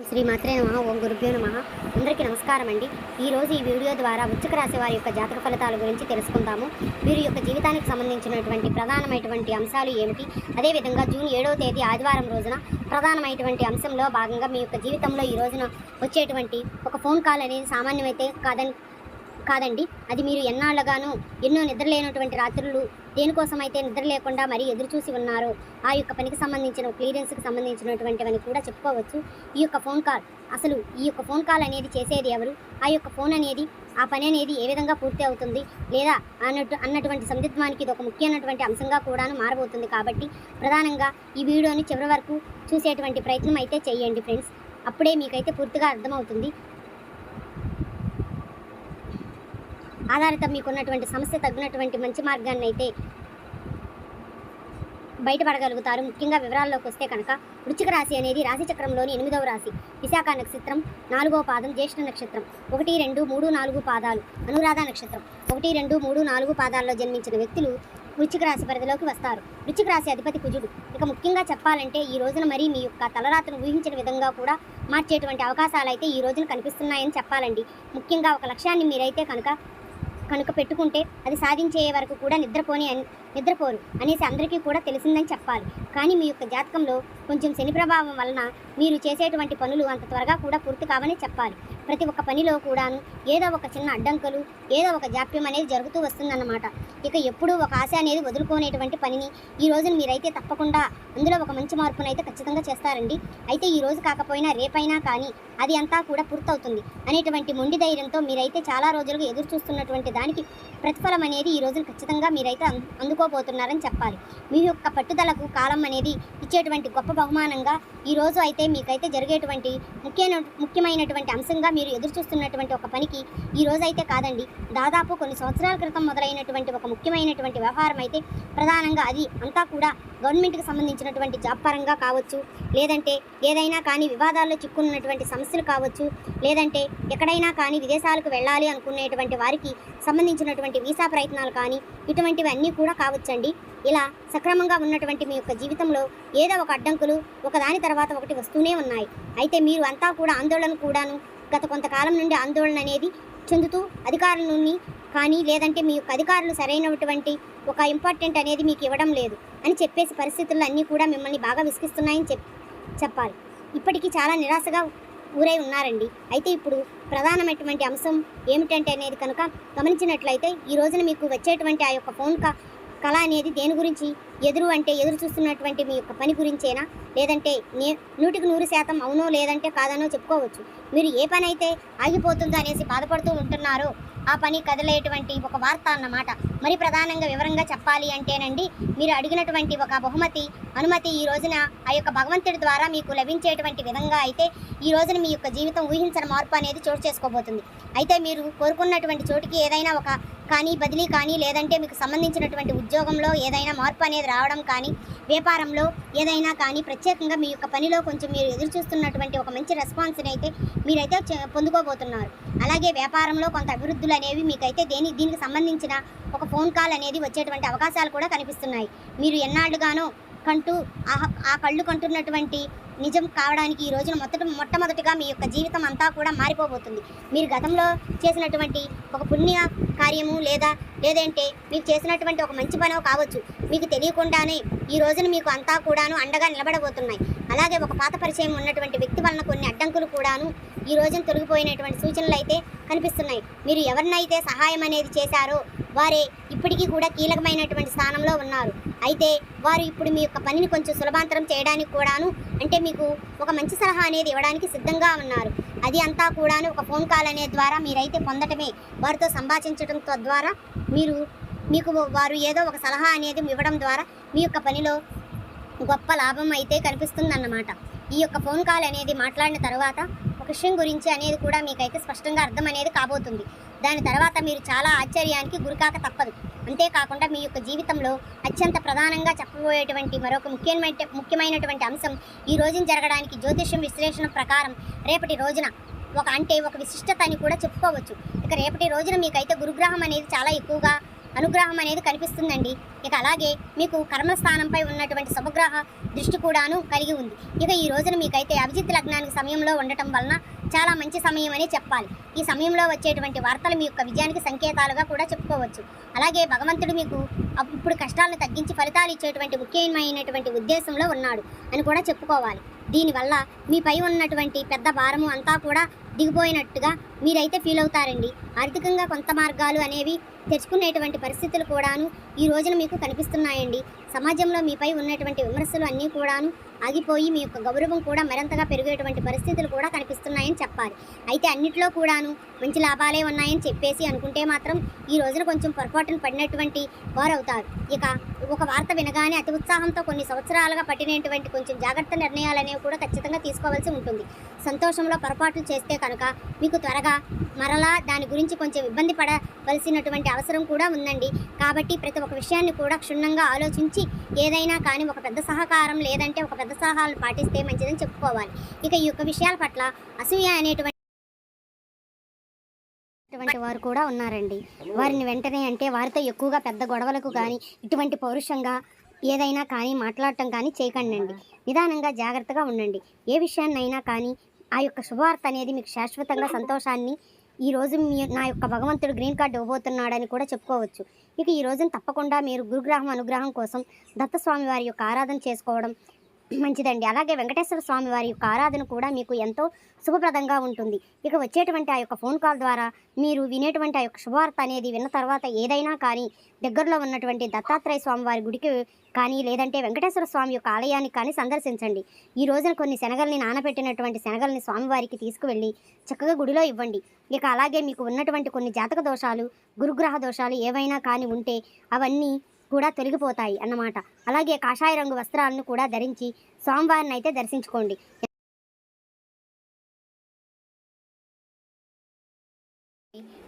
శ్రీమాత్రే నమః. ఓం గురుభ్యో నమః. అందరికీ నమస్కారం అండి. ఈరోజు ఈ వీడియో ద్వారా వృశ్చిక రాశి వారి యొక్క జాతక ఫలితాల గురించి తెలుసుకుందాము. వీరి యొక్క జీవితానికి సంబంధించినటువంటి ప్రధానమైనటువంటి అంశాలు ఏమిటి, అదేవిధంగా జూన్ 7వ తేదీ ఆదివారం రోజున ప్రధానమైనటువంటి అంశంలో భాగంగా మీ యొక్క జీవితంలో ఈ రోజున వచ్చేటువంటి ఒక ఫోన్ కాల్ అనేది సామాన్యమైతే కాదండి. అది మీరు ఎన్నాళ్ళగానో ఎన్నో నిద్రలేనటువంటి రాత్రులు దేనికోసమైతే నిద్ర లేకుండా మరీ ఎదురు చూసి ఉన్నారో ఆ యొక్క పనికి సంబంధించిన క్లియరెన్స్కి సంబంధించినటువంటివని కూడా చెప్పుకోవచ్చు. ఈ యొక్క ఫోన్ కాల్, అసలు ఈ యొక్క ఫోన్ కాల్ అనేది చేసేది ఎవరు, ఆ యొక్క ఫోన్ అనేది ఆ పని అనేది ఏ విధంగా పూర్తి అవుతుంది లేదా అన్నటువంటి సందిగ్ధానికి ఇది ఒక ముఖ్యమైనటువంటి అంశంగా కూడాను మారబోతుంది. కాబట్టి ప్రధానంగా ఈ వీడియోని చివరి వరకు చూసేటువంటి ప్రయత్నం అయితే చేయండి ఫ్రెండ్స్. అప్పుడే మీకైతే పూర్తిగా అర్థమవుతుంది. ఆధారిత మీకున్నటువంటి సమస్య తగ్గినటువంటి మంచి మార్గాన్ని అయితే బయటపడగలుగుతారు. ముఖ్యంగా వివరాల్లోకి వస్తే కనుక వృశ్చిక రాశి అనేది రాశి చక్రంలోని 8వ రాశి. విశాఖ నక్షత్రం 4వ పాదం, జ్యేష్ఠ నక్షత్రం 1, 2, 3, 4 పాదాలు, అనురాధ నక్షత్రం 1, 2, 3, 4 పాదాల్లో జన్మించిన వ్యక్తులు వృశ్చిక రాశి పరిధిలోకి వస్తారు. వృశ్చిక రాశి అధిపతి కుజుడు. ఇక ముఖ్యంగా చెప్పాలంటే ఈ రోజున మరీ మీ యొక్క తలరాతను ఊహించిన విధంగా కూడా మార్చేటువంటి అవకాశాలు అయితే ఈ రోజున కనిపిస్తున్నాయని చెప్పాలండి. ముఖ్యంగా ఒక లక్ష్యాన్ని మీరైతే కనుక పెట్టుకుంటే అది సాధించే వరకు కూడా నిద్రపోరు అనేసి అందరికీ కూడా తెలిసిందని చెప్పాలి. కానీ మీ యొక్క జాతకంలో కొంచెం శని ప్రభావం వలన మీరు చేసేటువంటి పనులు అంత త్వరగా కూడా పూర్తి కావని చెప్పాలి. ప్రతి ఒక్క పనిలో కూడాను ఏదో ఒక చిన్న అడ్డంకులు, ఏదో ఒక జాప్యం అనేది జరుగుతూ వస్తుందన్నమాట. ఇక ఎప్పుడూ ఒక ఆశ అనేది వదులుకోనేటువంటి పనిని ఈ రోజున మీరైతే తప్పకుండా అందులో ఒక మంచి మార్పునైతే ఖచ్చితంగా చేస్తారండి. అయితే ఈ రోజు కాకపోయినా రేపైనా కానీ అది అంతా కూడా పూర్తవుతుంది అనేటువంటి మొండి ధైర్యంతో మీరైతే చాలా రోజులుగా ఎదురు చూస్తున్నటువంటి దానికి ప్రతిఫలం అనేది ఈ రోజున ఖచ్చితంగా మీరైతే అందుకోబోతున్నారని చెప్పాలి. మీ యొక్క పట్టుదలకు కాలం అనేది ఇచ్చేటువంటి గొప్ప బహుమానంగా ఈ రోజు అయితే మీకైతే జరిగేటువంటి ముఖ్యమైనటువంటి అంశంగా మీరు ఎదురు చూస్తున్నటువంటి ఒక పనికి ఈ రోజు అయితే కాదండి, దాదాపు కొన్ని సంవత్సరాల క్రితం మొదలైనటువంటి ఒక ముఖ్యమైనటువంటి వ్యవహారం అయితే ప్రధానంగా అది అంతా కూడా గవర్నమెంట్కి సంబంధించినటువంటి జాబ్ పరంగా కావచ్చు, లేదంటే ఏదైనా కానీ వివాదాల్లో చిక్కున్నటువంటి సమస్యలు కావచ్చు, లేదంటే ఎక్కడైనా కానీ విదేశాలకు వెళ్ళాలి అనుకునేటువంటి వారికి సంబంధించినటువంటి వీసా ప్రయత్నాలు కానీ ఇటువంటివి అన్నీ కూడా కావచ్చండి. ఇలా సక్రమంగా ఉన్నటువంటి మీ యొక్క జీవితంలో ఏదో ఒక అడ్డంకులు ఒకదాని తర్వాత ఒకటి వస్తూనే ఉన్నాయి. అయితే మీరు అంతా కూడా ఆందోళన కూడాను గత కొంతకాలం నుండి ఆందోళన అనేది చెందుతూ అధికారుల నుండి కానీ లేదంటే మీ యొక్క అధికారులు సరైనటువంటి ఒక ఇంపార్టెంట్ అనేది మీకు ఇవ్వడం లేదు అని చెప్పేసి పరిస్థితుల్లో అన్నీ కూడా మిమ్మల్ని బాగా విసిగిస్తున్నాయని చెప్పాలి. ఇప్పటికీ చాలా నిరాశగా ఊరై ఉన్నారండి. అయితే ఇప్పుడు ప్రధానమైనటువంటి అంశం ఏమిటంటే అనేది కనుక గమనించినట్లయితే ఈ రోజున మీకు వచ్చేటువంటి ఆ యొక్క ఫోన్ కళ అనేది దేని గురించి ఎదురు చూస్తున్నటువంటి మీ యొక్క పని గురించేనా, లేదంటే 100% అవునో లేదంటే కాదనో చెప్పుకోవచ్చు. మీరు ఏ పని అయితే ఆగిపోతుందో అనేసి బాధపడుతూ ఉంటున్నారో ఆ పని కదిలేటువంటి ఒక వార్త అన్నమాట. మరి ప్రధానంగా వివరంగా చెప్పాలి అంటేనండి, మీరు అడిగినటువంటి ఒక అనుమతి ఈ రోజున ఆ యొక్క భగవంతుడి ద్వారా మీకు లభించేటువంటి విధంగా అయితే ఈ రోజున మీ యొక్క జీవితం ఊహించిన మార్పు అనేది చోటు చేసుకోబోతుంది. అయితే మీరు కోరుకున్నటువంటి చోటుకి ఏదైనా ఒక బదిలీ కానీ లేదంటే మీకు సంబంధించినటువంటి ఉద్యోగంలో ఏదైనా మార్పు అనేది రావడం కానీ, వ్యాపారంలో ఏదైనా కానీ ప్రత్యేకంగా మీ యొక్క పనిలో కొంచెం మీరు ఎదురు చూస్తున్నటువంటి ఒక మంచి రెస్పాన్స్ని అయితే మీరైతే పొందుకోబోతున్నారు. అలాగే వ్యాపారంలో కొంత అభివృద్ధులు అనేవి మీకైతే దీనికి సంబంధించిన ఒక ఫోన్ కాల్ అనేది వచ్చేటువంటి అవకాశాలు కూడా కనిపిస్తున్నాయి. మీరు ఎన్నాళ్ళుగానో ఆ కళ్ళు కంటున్నటువంటి నిజం కావడానికి ఈ రోజున మొట్టమొదటిగా మీ యొక్క జీవితం అంతా కూడా మారిపోబోతుంది. మీరు గతంలో చేసినటువంటి ఒక పుణ్య కార్యము లేదంటే మీకు చేసినటువంటి ఒక మంచి పనో కావచ్చు, మీకు తెలియకుండానే ఈ రోజున మీకు అంతా కూడాను అండగా నిలబడబోతున్నాయి. అలాగే ఒక పాత పరిచయం ఉన్నటువంటి వ్యక్తి వలన కొన్ని అడ్డంకులు కూడాను ఈ రోజున తొలగిపోయినటువంటి సూచనలు అయితే కనిపిస్తున్నాయి. మీరు ఎవరినైతే సహాయం అనేది చేశారో వారే ఇప్పటికీ కూడా కీలకమైనటువంటి స్థానంలో ఉన్నారు. అయితే వారు ఇప్పుడు మీ యొక్క పనిని కొంచెం సులభాంతరం చేయడానికి కూడాను, అంటే మీకు ఒక మంచి సలహా అనేది ఇవ్వడానికి సిద్ధంగా ఉన్నారు. అది అంతా కూడాను ఒక ఫోన్ కాల్ అనే ద్వారా మీరైతే పొందటమే, వారితో సంభాషించడం ద్వారా మీకు వారు ఏదో ఒక సలహా అనేది ఇవ్వడం ద్వారా మీ యొక్క పనిలో గొప్ప లాభం అయితే కనిపిస్తుందన్నమాట. ఈ యొక్క ఫోన్ కాల్ అనేది మాట్లాడిన తర్వాత ఒక విషయం గురించి అనేది కూడా మీకైతే స్పష్టంగా అర్థం అనేది కాబోతుంది. దాని తర్వాత మీరు చాలా ఆశ్చర్యానికి గురికాక తప్పదు. అంతేకాకుండా మీ యొక్క జీవితంలో అత్యంత ప్రధానంగా చెప్పబోయేటువంటి మరొక ముఖ్యమైనటువంటి అంశం ఈ రోజున జరగడానికి జ్యోతిష్యం విశ్లేషణ ప్రకారం రేపటి రోజున ఒక విశిష్టత అని కూడా చెప్పుకోవచ్చు. ఇక రేపటి రోజున మీకైతే గురుగ్రహం అనేది చాలా ఎక్కువగా అనుగ్రహం అనేది కనిపిస్తుందండి. ఇక అలాగే మీకు కర్మస్థానంపై ఉన్నటువంటి శుభగ్రహ దృష్టి కూడాను కలిగి ఉంది. ఇక ఈ రోజున మీకైతే అభిజిత్ లగ్నానికి సమయంలో ఉండటం వలన చాలా మంచి సమయం అని చెప్పాలి. ఈ సమయంలో వచ్చేటువంటి వార్తలు మీ యొక్క విజయానికి సంకేతాలుగా కూడా చెప్పుకోవచ్చు. అలాగే భగవంతుడు మీకు ఇప్పుడు కష్టాలను తగ్గించి ఫలితాలు ఇచ్చేటువంటి ముఖ్యమైనటువంటి ఉద్దేశంలో ఉన్నాడు అని కూడా చెప్పుకోవాలి. దీనివల్ల మీపై ఉన్నటువంటి పెద్ద భారము అంతా కూడా దిగిపోయినట్టుగా మీరైతే ఫీల్ అవుతారండి. ఆర్థికంగా కొంత మార్గాలు అనేవి తెరుచుకునేటువంటి పరిస్థితులు కూడాను ఈ రోజున మీకు కనిపిస్తున్నాయండి. సమాజంలో మీపై ఉన్నటువంటి విమర్శలు అన్నీ కూడాను ఆగిపోయి మీ యొక్క గౌరవం కూడా మరింతగా పెరిగేటువంటి పరిస్థితులు కూడా కనిపిస్తున్నాయని చెప్పాలి. అయితే అన్నిట్లో కూడాను మంచి లాభాలే ఉన్నాయని చెప్పేసి అనుకుంటే మాత్రం ఈ రోజున కొంచెం పొరపాటును పడినటువంటి వారు అవుతారు. ఇక ఒక వార్త వినగానే అతి ఉత్సాహంతో కొన్ని సంవత్సరాలుగా పట్టినటువంటి కొంచెం జాగ్రత్త నిర్ణయాలు అనేవి కూడా ఖచ్చితంగా తీసుకోవాల్సి ఉంటుంది. సంతోషంలో పొరపాట్లు చేస్తే కనుక మీకు త్వరగా మరలా దాని గురించి కొంచెం ఇబ్బంది పడవలసినటువంటి అవసరం కూడా ఉందండి. కాబట్టి ప్రతి ఒక్క విషయాన్ని కూడా క్షుణ్ణంగా ఆలోచించి ఏదైనా కానీ ఒక పెద్ద సహకారం లేదంటే ఒక పెద్ద సలహాలు పాటిస్తే మంచిదని చెప్పుకోవాలి. ఇక ఈ యొక్క విషయాల పట్ల అసూయ అనేటువంటి వారు కూడా ఉన్నారండి. వారిని వెంటనే అంటే వారితో ఎక్కువగా పెద్ద గొడవలకు కానీ ఇటువంటి పౌరుషంగా ఏదైనా కానీ మాట్లాడటం కానీ చేయకండి. నిదానంగా జాగ్రత్తగా ఉండండి. ఏ విషయాన్నైనా కానీ ఆ యొక్క శుభవార్త అనేది మీకు శాశ్వతంగా సంతోషాన్ని ఈరోజు నా యొక్క భగవంతుడు గ్రీన్ కార్డు ఇవ్వబోతున్నాడని కూడా చెప్పుకోవచ్చు. ఇక ఈ రోజున తప్పకుండా మీరు గురుగ్రహం అనుగ్రహం కోసం దత్తస్వామి వారి యొక్క ఆరాధన చేసుకోవడం మంచిదండి. అలాగే వెంకటేశ్వర స్వామి వారి యొక్క ఆరాధన కూడా మీకు ఎంతో శుభప్రదంగా ఉంటుంది. ఇక వచ్చేటువంటి ఆ యొక్క ఫోన్ కాల్ ద్వారా మీరు వినేటువంటి ఆ యొక్క శుభవార్త అనేది విన్న తర్వాత ఏదైనా కానీ దగ్గరలో ఉన్నటువంటి దత్తాత్రేయ స్వామి వారి గుడికి కానీ లేదంటే వెంకటేశ్వర స్వామి యొక్క ఆలయానికి కానీ సందర్శించండి. ఈ రోజున కొన్ని శనగల్ని నానబెట్టినటువంటి శనగల్ని స్వామివారికి తీసుకువెళ్ళి చక్కగా గుడిలో ఇవ్వండి. ఇక అలాగే మీకు ఉన్నటువంటి కొన్ని జాతక దోషాలు గురుగ్రహ దోషాలు ఏవైనా కానీ ఉంటే అవన్నీ కూడా తొలగిపోతాయి అన్నమాట. అలాగే కాషాయ రంగు వస్త్రాలను కూడా ధరించి స్వామివారిని అయితే దర్శించుకోండి.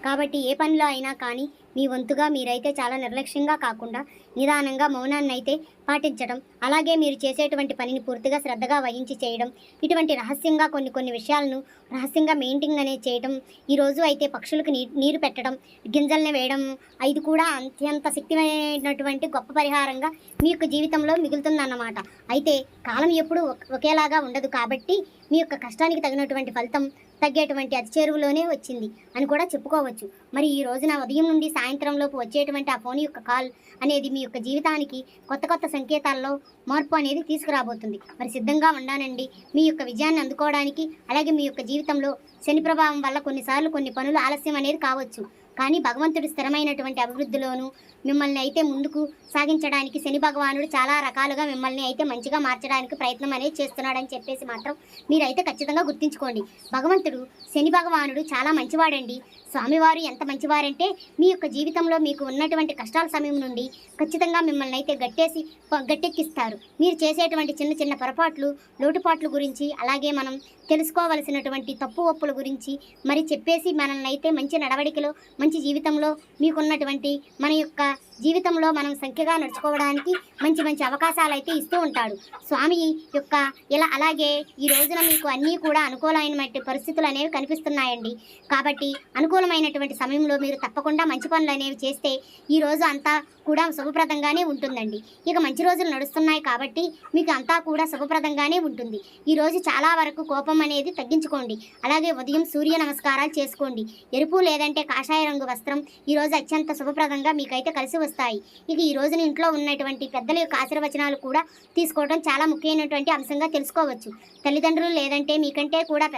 కాబట్టి ఏ పనిలో అయినా కానీ మీ వంతుగా మీరైతే చాలా నిర్లక్ష్యంగా కాకుండా నిదానంగా మౌనాన్ని అయితే పాటించడం, అలాగే మీరు చేసేటువంటి పనిని పూర్తిగా శ్రద్ధగా వహించి చేయడం, ఇటువంటి రహస్యంగా కొన్ని విషయాలను రహస్యంగా మెయింటైన్ అనేది చేయడం, ఈరోజు అయితే పక్షులకు నీరు పెట్టడం, గింజల్ని వేయడం, ఇది కూడా అత్యంత శక్తిమైనటువంటి గొప్ప పరిహారంగా మీ యొక్క జీవితంలో మిగులుతుందన్నమాట. అయితే కాలం ఎప్పుడు ఒకేలాగా ఉండదు కాబట్టి మీ యొక్క కష్టానికి తగినటువంటి ఫలితం తగ్గేటువంటి అతి చేరువలోనే వచ్చింది అని కూడా చెప్పుకోవచ్చు. మరి ఈ రోజున ఉదయం నుండి సాయంత్రంలోపు వచ్చేటువంటి ఆ ఫోన్ యొక్క కాల్ అనేది మీ యొక్క జీవితానికి కొత్త సంకేతాల్లో మార్పు అనేది తీసుకురాబోతుంది. మరి సిద్ధంగా ఉండానండి మీ యొక్క విజయాన్ని అందుకోవడానికి. అలాగే మీ యొక్క జీవితంలో శని ప్రభావం వల్ల కొన్నిసార్లు కొన్ని పనులు ఆలస్యం అనేది కావచ్చు. కానీ భగవంతుడు స్థిరమైనటువంటి అభివృద్ధిలోనూ మిమ్మల్ని అయితే ముందుకు సాగించడానికి శని భగవానుడు చాలా రకాలుగా మిమ్మల్ని అయితే మంచిగా మార్చడానికి ప్రయత్నం అనేది చేస్తున్నాడని చెప్పేసి మాత్రం మీరైతే ఖచ్చితంగా గుర్తుంచుకోండి. భగవంతుడు శని భగవానుడు చాలా మంచివాడండి. స్వామివారు ఎంత మంచివారంటే మీ యొక్క జీవితంలో మీకు ఉన్నటువంటి కష్టాల సమయం నుండి ఖచ్చితంగా మిమ్మల్ని అయితే గట్టెక్కిస్తారు. మీరు చేసేటువంటి చిన్న పొరపాట్లు లోటుపాట్ల గురించి అలాగే మనం తెలుసుకోవలసినటువంటి తప్పు ఒప్పుల గురించి మరి చెప్పేసి మనల్ని అయితే మంచి నడవడికలో మంచి జీవితంలో మీకున్నటువంటి మన యొక్క జీవితంలో మనం సంఖ్యగా నడుచుకోవడానికి మంచి అవకాశాలు అయితే ఇస్తూ ఉంటాడు స్వామి యొక్క ఇలా. అలాగే ఈ రోజున మీకు అన్నీ కూడా అనుకూలమైనటువంటి పరిస్థితులు అనేవి కనిపిస్తున్నాయండి. కాబట్టి అనుకూలమైనటువంటి సమయంలో మీరు తప్పకుండా మంచి పనులు అనేవి చేస్తే ఈ రోజు అంతా కూడా శుభప్రదంగానే ఉంటుందండి. ఇక మంచి రోజులు నడుస్తున్నాయి కాబట్టి మీకు అంతా కూడా శుభప్రదంగానే ఉంటుంది. ఈరోజు చాలా వరకు కోపం అనేది తగ్గించుకోండి. అలాగే ఉదయం సూర్య నమస్కారాలు చేసుకోండి. ఎరుపు లేదంటే కాషాయ రంగు వస్త్రం ఈరోజు అత్యంత శుభప్రదంగా మీకైతే కలిసి వస్తాయి. ఇక ఈ రోజున ఇంట్లో ఉన్నటువంటి పెద్దల యొక్క ఆశీర్వచనాలు కూడా తీసుకోవడం చాలా ముఖ్యమైనటువంటి అంశంగా తెలుసుకోవచ్చు. తల్లిదండ్రులు లేదంటే మీకంటే కూడా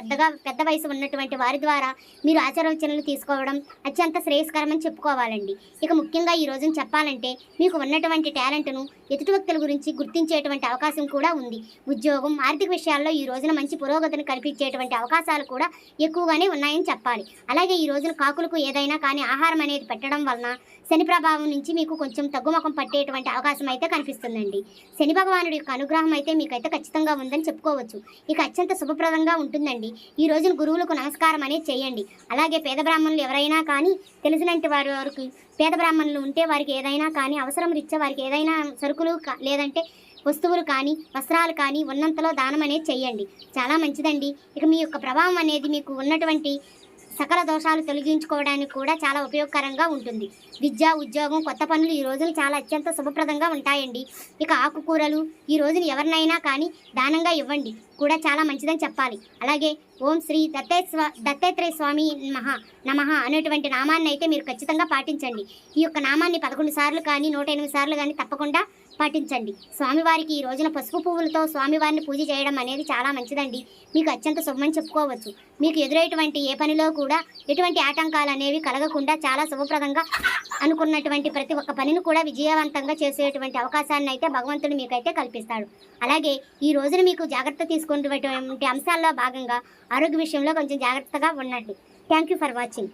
పెద్ద వయసు ఉన్నటువంటి వారి ద్వారా మీరు ఆశీర్వచనాలు తీసుకోవడం అత్యంత శ్రేయస్కరమని చెప్పుకోవాలండి. ఇక ముఖ్యంగా ఈ రోజున చెప్పాలంటే మీకు ఉన్నటువంటి టాలెంట్ను ఎదుటి వ్యక్తుల గురించి గుర్తించేటువంటి అవకాశం కూడా ఉంది. ఉద్యోగం ఆర్థిక విషయాల్లో ఈ రోజున మంచి పురోగతిని కల్పించేటువంటి అవకాశాలు కూడా ఎక్కువగానే ఉన్నాయని చెప్పాలి. అలాగే ఈ రోజున కాకులకు ఏదైనా కానీ ఆహారం అనేది పెట్టడం వలన శని ప్రభావం నుంచి మీకు కొంచెం తగ్గుముఖం పట్టేటువంటి అవకాశం అయితే కనిపిస్తుందండి. శని భగవానుడి యొక్క అనుగ్రహం అయితే మీకైతే ఖచ్చితంగా ఉందని చెప్పుకోవచ్చు. ఇక అత్యంత శుభప్రదంగా ఉంటుందండి. ఈ రోజున గురువులకు నమస్కారం అనేది చేయండి. అలాగే పేద బ్రాహ్మణులు ఎవరైనా కానీ తెలిసినట్టు వారికి పేద బ్రాహ్మణులు ఉంటే వారికి ఏదైనా కానీ అవసరం రీత్యా వారికి ఏదైనా సరుకులు లేదంటే వస్తువులు కానీ వస్త్రాలు కానీ ఉన్నంతలో దానం అనేది చేయండి. చాలా మంచిదండి. ఇక మీ యొక్క ప్రభావం అనేది మీకు ఉన్నటువంటి సకల దోషాలు తొలగించుకోవడానికి కూడా చాలా ఉపయోగకరంగా ఉంటుంది. విద్య, ఉద్యోగం, కొత్త పనులు ఈ రోజున చాలా అత్యంత శుభప్రదంగా ఉంటాయండి. ఇక ఆకుకూరలు ఈ రోజున ఎవరినైనా కానీ దానంగా ఇవ్వండి కూడా చాలా మంచిదని చెప్పాలి. అలాగే ఓం శ్రీ దత్తాత్రేయ స్వామి నమః అనేటువంటి నామాన్ని అయితే మీరు ఖచ్చితంగా పాటించండి. ఈ యొక్క నామాన్ని 11 సార్లు కానీ 108 సార్లు కానీ తప్పకుండా పాటించండి. స్వామివారికి ఈ రోజున పసుపు పువ్వులతో స్వామివారిని పూజ చేయడం అనేది చాలా మంచిదండి. మీకు అత్యంత శుభమని చెప్పుకోవచ్చు. మీకు ఎదురయ్యేటువంటి ఏ పనిలో కూడా ఎటువంటి ఆటంకాలు అనేవి కలగకుండా చాలా శుభప్రదంగా అనుకున్నటువంటి ప్రతి ఒక్క పనిని కూడా విజయవంతంగా చేసేటువంటి అవకాశాన్ని అయితే భగవంతుడు మీకైతే కల్పిస్తాడు. అలాగే ఈ రోజున మీకు జాగ్రత్త తీసుకునేటువంటి అంశాల్లో భాగంగా ఆరోగ్య విషయంలో కొంచెం జాగ్రత్తగా ఉండండి. Thank you for watching.